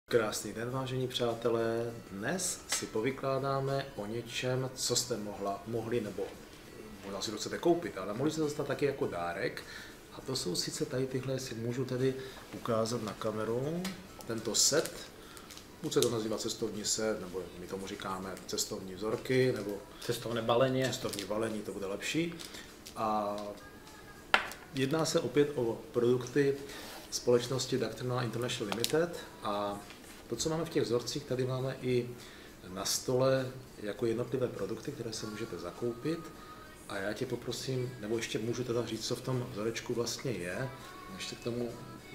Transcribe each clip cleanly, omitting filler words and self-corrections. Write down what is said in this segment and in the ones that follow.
Krásný den, vážení přátelé. Dnes si povykládáme o něčem, co jste mohli nebo možná si to chcete koupit, ale mohli se dostat taky jako dárek. A to jsou sice tady tyhle, si můžu tedy ukázat na kameru, tento set. Buď se to nazývá cestovní set, nebo my tomu říkáme cestovní vzorky, nebo cestovné balení. Cestovní balení, to bude lepší. A jedná se opět o produkty společnosti Doctrinal International Limited a to, co máme v těch vzorcích, tady máme i na stole jako jednotlivé produkty, které se můžete zakoupit. A já tě poprosím, nebo ještě můžu teda říct, co v tom vzorečku vlastně je, než se k tomu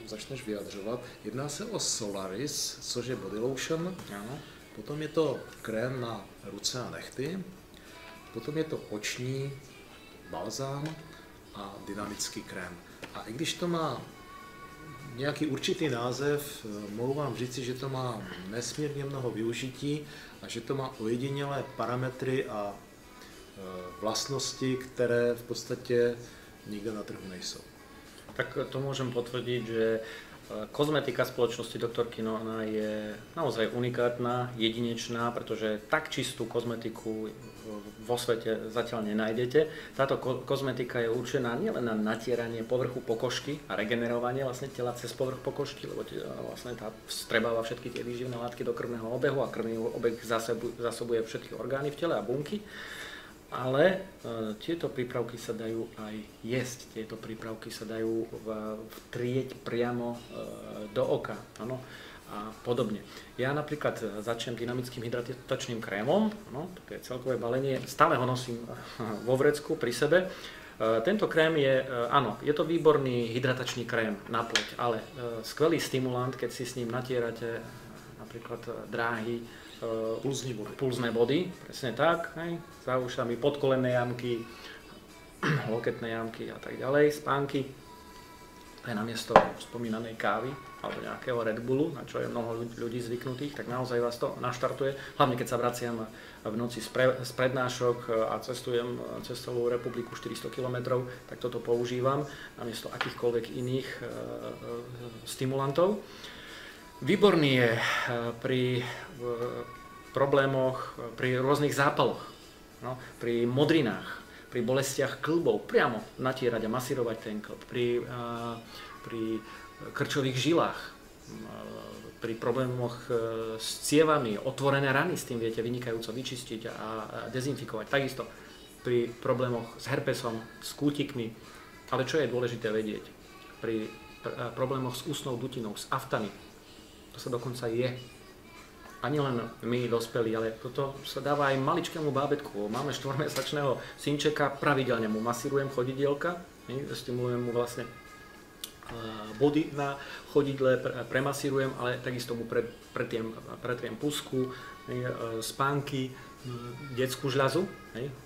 začneš vyjadřovat. Jedná se o Solaris, což je body lotion. Ano. Potom je to krém na ruce a nehty. Potom je to oční balzám a dynamický krém. A i když to má nějaký určitý název, mohu vám říci, že to má nesmírně mnoho využití a že to má ojedinělé parametry a vlastnosti, které v podstatě nikde na trhu nejsou. Tak to môžem potvrdiť, že kozmetika spoločnosti Dr. Kino je naozaj unikátna, jedinečná, pretože tak čistú kozmetiku vo svete zatiaľ nenájdete. Táto kozmetika je určená nielen na natieranie povrchu pokožky a regenerovanie vlastne tela cez povrch pokožky, lebo vlastne tá vstrebáva všetky tie výživné látky do krvného obehu a krvný obeh zásobuje všetky orgány v tele a bunky. Ale tieto prípravky sa dajú aj jesť, tieto prípravky sa dajú vtrieť priamo do oka, ano, a podobne. Ja napríklad začnem dynamickým hydratačným krémom, no, to je celkové balenie, stále ho nosím vo vrecku pri sebe. Tento krém je, áno, je to výborný hydratačný krém na pleť, ale skvelý stimulant, keď si s ním natierate napríklad dráhy, pulzné body, presne tak, hej, za ušami, podkolenné jamky, loketné jamky a tak ďalej, spánky. To je namiesto spomínanej kávy alebo nejakého Red Bullu, na čo je mnoho ľudí zvyknutých, tak naozaj vás to naštartuje. Hlavne keď sa vraciam v noci z prednášok a cestujem cez celú republiku 400 km, tak toto používam namiesto akýchkoľvek iných stimulantov. Výborný je pri problémoch, pri rôznych zápaloch, no, pri modrinách, pri bolestiach kĺbov, priamo natierať a masírovať ten kĺb, pri krčových žilách, pri problémoch s cievami, otvorené rany, s tým viete vynikajúco vyčistiť a dezinfikovať. Takisto pri problémoch s herpesom, s kútikmi, ale čo je dôležité vedieť, pri problémoch s ústnou dutinou, s aftami. To sa dokonca je. Ani len my, dospelí, ale toto sa dáva aj maličkému bábätku. Máme 4-mesačného synčeka, pravidelne mu masírujem chodidielka, stimulujem mu vlastne body na chodidle, premasírujem, ale takisto mu pretriem pusku, spánky, detskú žľazu,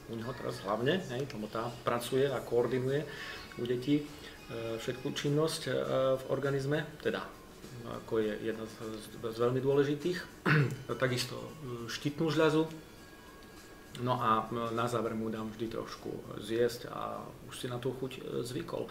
u neho teraz hlavne, lebo tá pracuje a koordinuje u detí všetkú činnosť v organizme, teda ako je jedna z veľmi dôležitých, takisto štítnu žľazu. No a na záver mu dám vždy trošku zjesť a už si na tú chuť zvykol.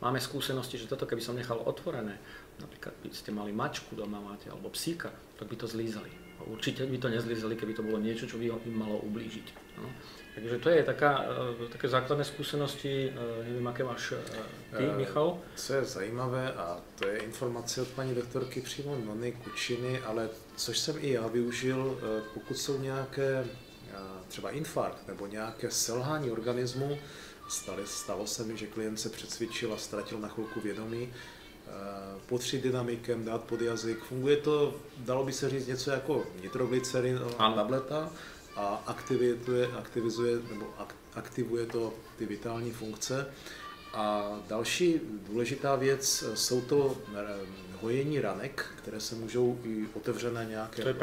Máme skúsenosti, že toto keby som nechal otvorené, napríklad by ste mali mačku doma máte, alebo psíka, tak by to zlízali. Určite by to nezlízali, keby to bolo niečo, čo by im malo ublížiť. No. Takže to je také základné skúsenosti, neviem, aké máš ty, Michal? Co je zajímavé, a to je informace od paní doktorky přímo Nony Kučiny, ale což jsem i já využil, pokud jsou nějaké třeba infarkt nebo nějaké selhání organismu, stalo se mi, že klient se přecvičil a ztratil na chvilku vědomí, potřít dynamikem, dát pod jazyk, funguje to, dalo by se říct, něco jako nitroglycerin tableta, a aktivuje to ty vitální funkce. A další důležitá věc jsou to hojení ranek, které se můžou i otevřené nějaké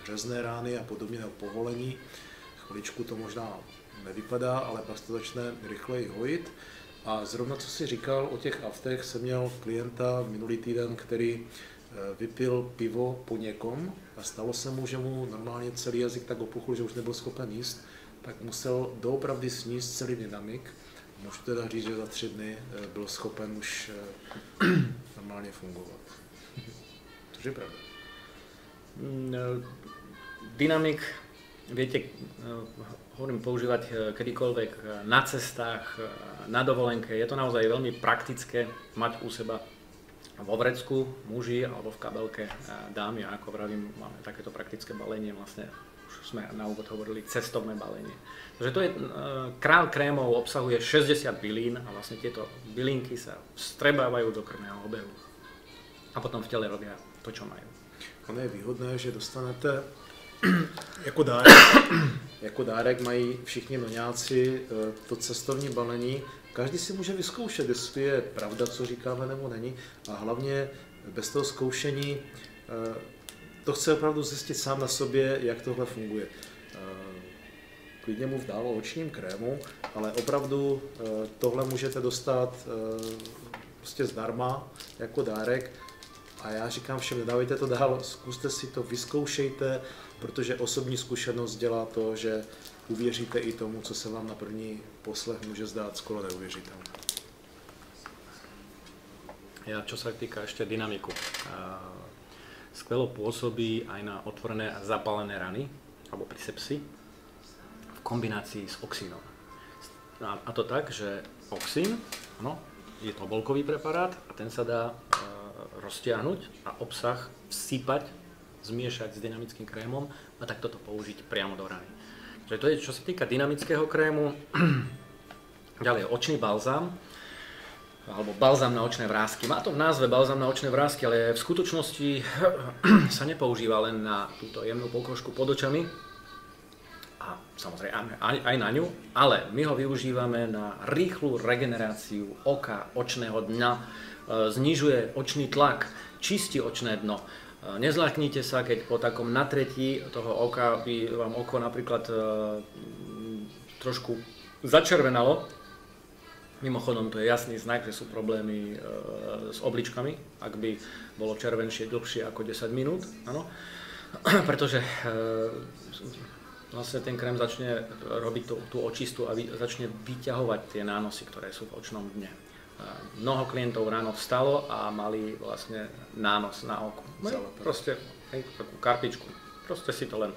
řezné rány a podobně, nebo povolení. Chviličku to možná nevypadá, ale pak to začne rychleji hojit. A zrovna co si říkal o těch aftech, jsem měl klienta minulý týden, který vypil pivo po někom a stalo se mu, že mu normálně celý jazyk tak opuchl, že už nebyl schopen jíst, tak musel doopravdy sníst celý dynamik. Můžu teda říct, že za 3 dny byl schopen už normálně fungovat. což je pravda. Dynamik viete, hovorím, používať kedykoľvek na cestách, na dovolenke. Je to naozaj veľmi praktické mať u seba vo vrecku muži alebo v kabelke dámy. A ako vravím, máme takéto praktické balenie, vlastne už sme na úvod hovorili cestovné balenie. Takže to je, král krémov obsahuje 60 bylín a vlastne tieto bylinky sa vstrebávajú do krvného obehu a potom v tele robia to, čo majú. Ono je výhodné, že dostanete jako dárek mají všichni noňáci to cestovní balení. Každý si může vyzkoušet, jestli je pravda, co říkáme, nebo není. A hlavně bez toho zkoušení to chce opravdu zjistit sám na sobě, jak tohle funguje. Klidně mluv dál o očním krému, ale opravdu tohle můžete dostat prostě zdarma jako dárek. A já říkám všem, nedávejte to dál, zkuste si to, vyzkoušejte, protože osobní zkušenost dělá to, že uvěříte i tomu, co se vám na první poslech může zdát skoro neuvěřitelné. Ja, čo sa týka ešte dynamiku, skvelo pôsobí aj na otvorené a zapálené rany, alebo pri sepsi, v kombinácii s oxínom. A to tak, že oxín, no, je to bolkový preparát a ten sa dá roztiahnuť a obsah vsypať, zmiešať s dynamickým krémom a takto to použiť priamo do rany. Čiže to je, čo sa týka dynamického krému. Ďalej očný balzám, alebo balzám na očné vrásky. Má to v názve balzám na očné vrásky, ale v skutočnosti sa nepoužíva len na túto jemnú pokožku pod očami, a samozrejme aj na ňu, ale my ho využívame na rýchlu regeneráciu oka, očného dna, znižuje očný tlak, čistí očné dno. Nezľaknite sa, keď po takom natretí toho oka by vám oko napríklad trošku začervenalo. Mimochodom, to je jasný znak, že sú problémy s obličkami, ak by bolo červenšie dlhšie ako 10 minút, áno. Pretože vlastne ten krém začne robiť tú očistu a začne vyťahovať tie nánosy, ktoré sú v očnom dne. Mnoho klientov ráno vstalo a mali vlastne nános na oku. Proste takú karpičku, proste si to len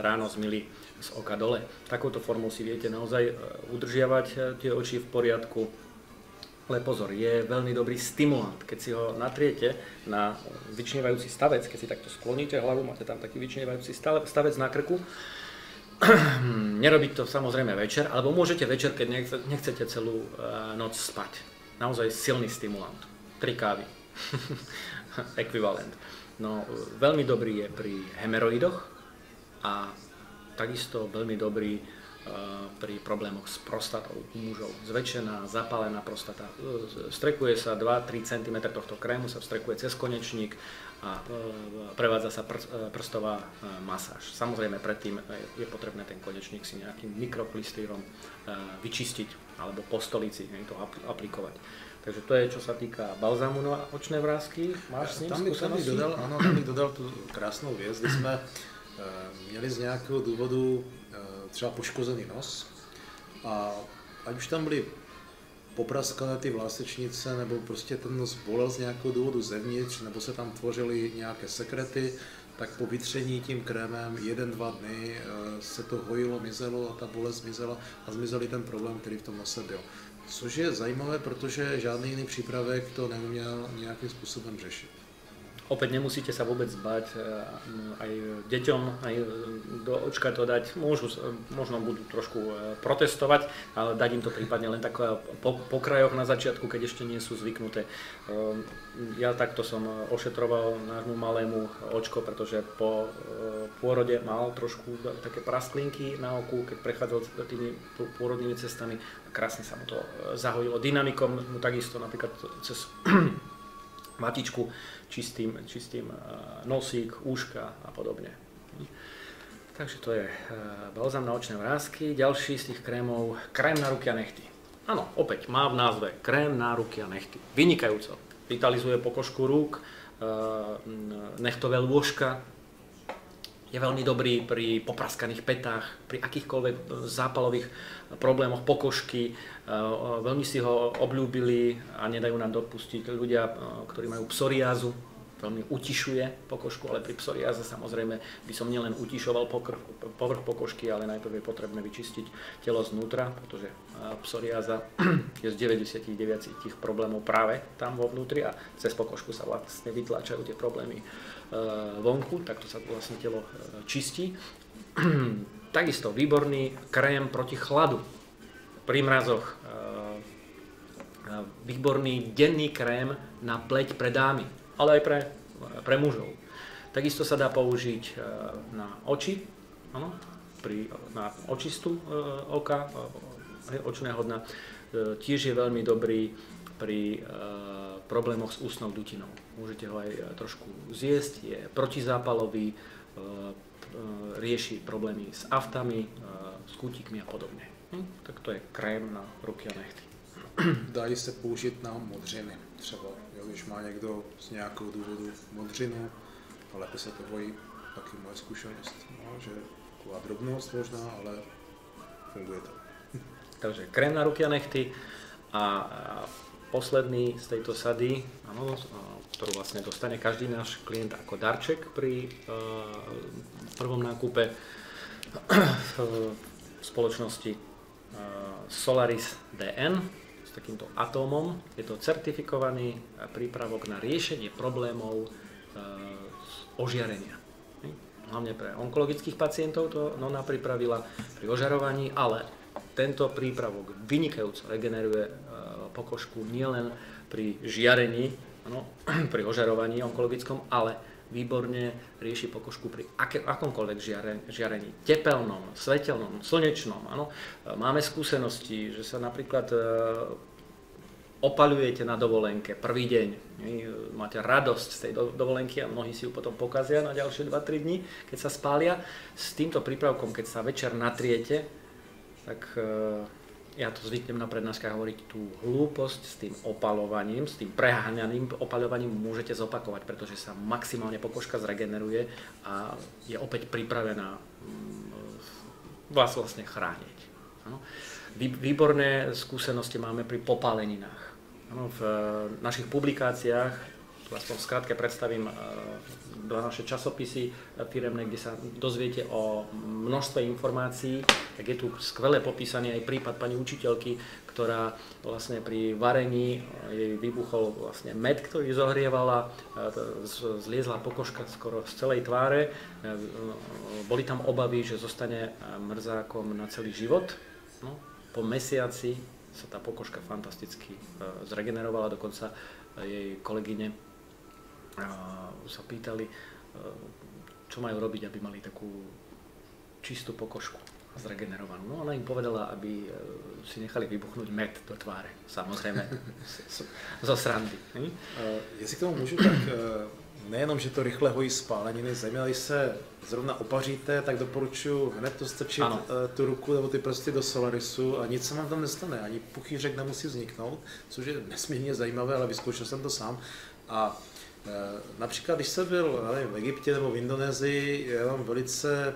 ráno zmyli z oka dole. Takouto formou si viete naozaj udržiavať tie oči v poriadku. Ale pozor, je veľmi dobrý stimulant. Keď si ho natriete na vyčnievajúci stavec, keď si takto skloníte hlavu, máte tam taký vyčnievajúci stavec na krku. Nerobiť to samozrejme večer, alebo môžete večer, keď nechcete celú noc spať. Naozaj silný stimulant. 3 kávy. Ekvivalent. No, veľmi dobrý je pri hemeroidoch a takisto veľmi dobrý pri problémoch s prostatou u mužov. Zväčšená, zapálená prostata. Strekuje sa 2-3 cm tohto krému, sa vstrekuje cez konečník a prevádza sa prstová masáž. Samozrejme, predtým je potrebné ten konečník si nejakým mikroklystýrom vyčistiť alebo po stolici to aplikovať. Takže to je, čo sa týka balzámu na očné vrásky. Máš s ním skúsenosti? Tam bych dodal tu krásnou věc, kdy jsme měli z nějakého důvodu třeba poškozený nos a ať už tam byly popraskané ty vlásečnice, nebo prostě ten nos bolel z nějakého důvodu zevnitř, nebo se tam tvořily nějaké sekrety, tak po vytření tím krémem 1-2 dny se to hojilo, mizelo a ta bolest zmizela a zmizel i ten problém, který v tom nose byl. Což je zajímavé, protože žádný jiný přípravek to neuměl nějakým způsobem řešit. Opäť nemusíte sa vôbec bať, aj deťom, aj do očka to dať, možno budú trošku protestovať, ale dať im to prípadne len tak po krajoch na začiatku, keď ešte nie sú zvyknuté. Ja takto som ošetroval nášmu malému očko, pretože po pôrode mal trošku také prasklinky na oku, keď prechádzal tými pôrodnými cestami, krásne sa mu to zahojilo. Dynamikom mu takisto napríklad cez matičku čistým nosík, úška a podobne. Takže to je balzám na očné vrásky. Ďalší z tých krémov, krém na ruky a nechty. Áno, opäť má v názve krém na ruky a nechty. Vynikajúco. Vitalizuje pokožku rúk, nechtové lôžka. Je veľmi dobrý pri popraskaných petách, pri akýchkoľvek zápalových problémoch pokožky. Veľmi si ho obľúbili a nedajú nám dopustiť ľudia, ktorí majú psoriázu. veľmi utišuje pokožku, ale pri psoriáze samozrejme by som nielen utišoval povrch pokožky, ale najprv je potrebné vyčistiť telo znútra, pretože psoriáza je z 99 problémov práve tam vo vnútri a cez pokožku sa vlastne vytláčajú tie problémy vonku, takto sa vlastne telo čistí. Takisto výborný krém proti chladu pri mrazoch, výborný denný krém na pleť pre dámy, ale aj pre mužov. Takisto sa dá použiť na oči, na očistu oka, očného dna. Tiež je veľmi dobrý pri problémoch s ústnou dutinou. Môžete ho aj trošku zjesť, je protizápalový, rieši problémy s aftami, s kútikmi a podobne. Tak to je krém na ruky a nechty. Dají se použít na modřiny třeba, jo, když má někdo z nějakého důvodu modřinu, a lépe se to bojí, taky moje zkušenost, no, že taková drobnost možná, ale funguje to. Takže krém na ruky a nechty a posledný z tejto sady, áno, ktorú vlastne dostane každý náš klient ako darček pri prvom nákupe v spoločnosti Solaris DN s takýmto atómom. Je to certifikovaný prípravok na riešenie problémov ožiarenia. Hlavne pre onkologických pacientov to Nona pripravila pri ožarovaní, ale tento prípravok vynikajúco regeneruje pokožku nielen pri žiarení, pri ožarovaní onkologickom, ale výborne rieši pokožku pri akomkoľvek žiarení, tepelnom, svetelnom, slnečnom. Áno. Máme skúsenosti, že sa napríklad opaľujete na dovolenke prvý deň, máte radosť z tej dovolenky a mnohí si ju potom pokazia na ďalšie 2-3 dní, keď sa spália. S týmto prípravkom, keď sa večer natriete, tak ja to zvyknem na prednáškach hovoriť, tú hlúposť s tým opaľovaním, s tým preháňaným opaľovaním môžete zopakovať, pretože sa maximálne pokožka zregeneruje a je opäť pripravená vás vlastne chrániť. Výborné skúsenosti máme pri popáleninách. V našich publikáciách, tu aspoň v skratke predstavím dva naše časopisy firemné, kde sa dozviete o množstve informácií, tak je tu skvele popísaný aj prípad pani učiteľky, ktorá vlastne pri varení jej vybuchol vlastne med, ktorý zohrievala, zliezla pokožka skoro z celej tváre, boli tam obavy, že zostane mrzákom na celý život. No, po mesiaci sa tá pokožka fantasticky zregenerovala, dokonca jej kolegyne sa pýtali, čo majú robiť, aby mali takú čistú pokožku zregenerovanú. No ona im povedala, aby si nechali vybuchnúť med do tváre, samozrejme zo srandy. Jestli k tomu můžu, tak nejenom, že to rychle hojí spáleniny, zajímavé, když se zrovna opaříte, tak doporučuji hned to strčit tu ruku nebo ty prsty do Solarisu a nic se vám tam nestane, ani puchýřek nemusí vzniknout, což je nesmírně zajímavé, ale vyzkoušel jsem to sám. A například, když jsem byl v Egyptě nebo v Indonésii, já mám velice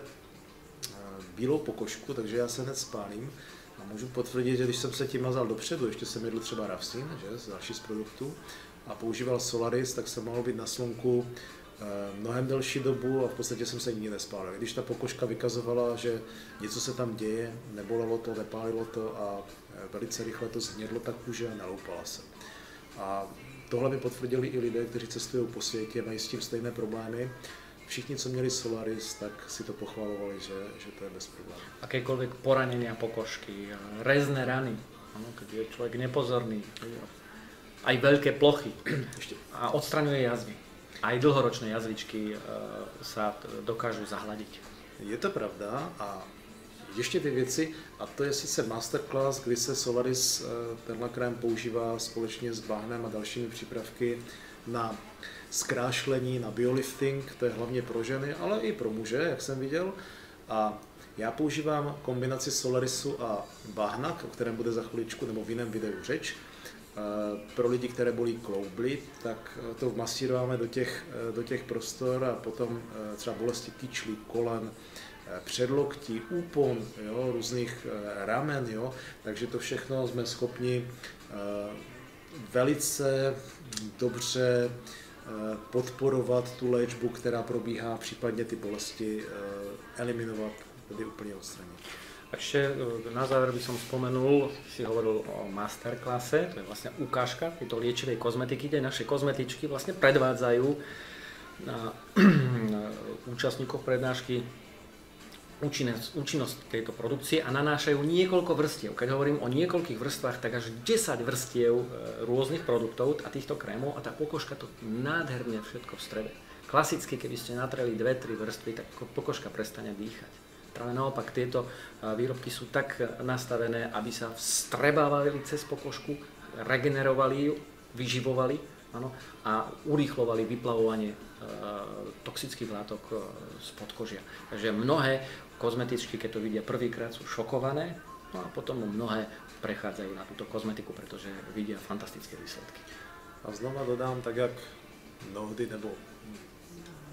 bílou pokožku, takže já se hned spálím a můžu potvrdit, že když jsem se tím mazal dopředu, ještě jsem jedl třeba Ravsin, že, další z produktů, a používal Solaris, tak jsem mohl být na slunku mnohem delší dobu a v podstatě jsem se nikdy nespálil. Když ta pokožka vykazovala, že něco se tam děje, nebolelo to, nepálilo to a velice rychle to zhnědlo ta kůže a naloupala se. A tohle mi potvrdili i lidé, kteří cestují po světě, mají s tím stejné problémy. Všichni, co měli Solaris, tak si to pochvalovali, že to je bez problémů. Akékoľvek poranenia pokožky, rezné rany, keď je človek nepozorný, aj veľké plochy a odstraňuje jazvy. Aj dlhoročné jazvičky sa dokážu zahladiť. Je to pravda a ještě ty věci, a to je sice masterclass, kdy se Solaris, tenhle krém používá společně s bahnem a dalšími přípravky na zkrášlení, na biolifting, to je hlavně pro ženy, ale i pro muže, jak jsem viděl. A já používám kombinaci Solarisu a bahna, o kterém bude za chviličku nebo v jiném videu řeč. Pro lidi, které bolí kloubly, tak to vmasírováme do těch prostor a potom třeba bolesti tyčlí, kolen, předloktí, úpon, jo, různých ramen, jo, takže to všechno jsme schopni velice dobře podporovat tu léčbu, která probíhá, případně ty bolesti eliminovat, tedy úplně odstranit. Ešte na záver by som spomenul, si hovoril o masterklase, to je vlastne ukážka tejto liečivej kozmetiky, kde naše kozmetičky vlastne predvádzajú účastníkov prednášky účinnosť tejto produkcie a nanášajú niekoľko vrstiev. Keď hovorím o niekoľkých vrstvách, tak až 10 vrstiev rôznych produktov a týchto krémov a tá pokožka to nádherne všetko v strede. Klasicky, keby ste natreli 2-3 vrstvy, tak pokožka prestane dýchať. Práve naopak, tieto výrobky sú tak nastavené, aby sa vstrebávali cez pokožku, regenerovali ju, vyživovali, áno, a urýchlovali vyplavovanie toxických látok z podkožia. Takže mnohé kozmetičky, keď to vidia prvýkrát, sú šokované, no a potom mnohé prechádzajú na túto kozmetiku, pretože vidia fantastické výsledky. A znova dodám, tak jak mnohdy nebo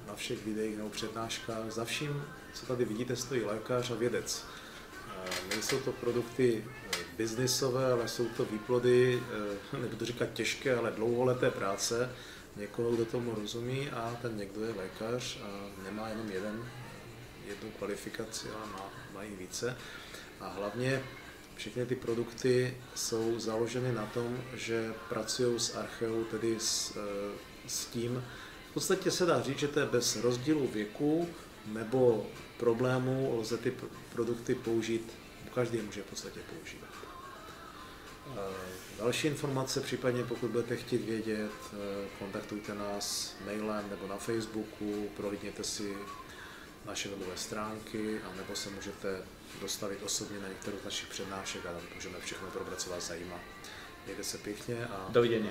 na všech videích nebo přednáškách, za vším, co tady vidíte, stojí lékař a vědec. Nejsou to produkty biznisové, ale jsou to výplody, nebudu říkat těžké, ale dlouholeté práce někoho, kdo tomu rozumí a ten někdo je lékař a nemá jenom jednu kvalifikaci, ale má i více. A hlavně všechny ty produkty jsou založeny na tom, že pracují s archeou, tedy s tím, v podstatě se dá říct, že to je bez rozdílu věku nebo problémů, lze ty produkty použít, každý může v podstatě používat. Další informace, případně pokud budete chtít vědět, kontaktujte nás mailem nebo na Facebooku, prohlídněte si naše webové stránky, anebo se můžete dostavit osobně na některou z našich přednášek a můžeme všechno probrat, co vás zajímá. Mějte se pěkně a dovidění.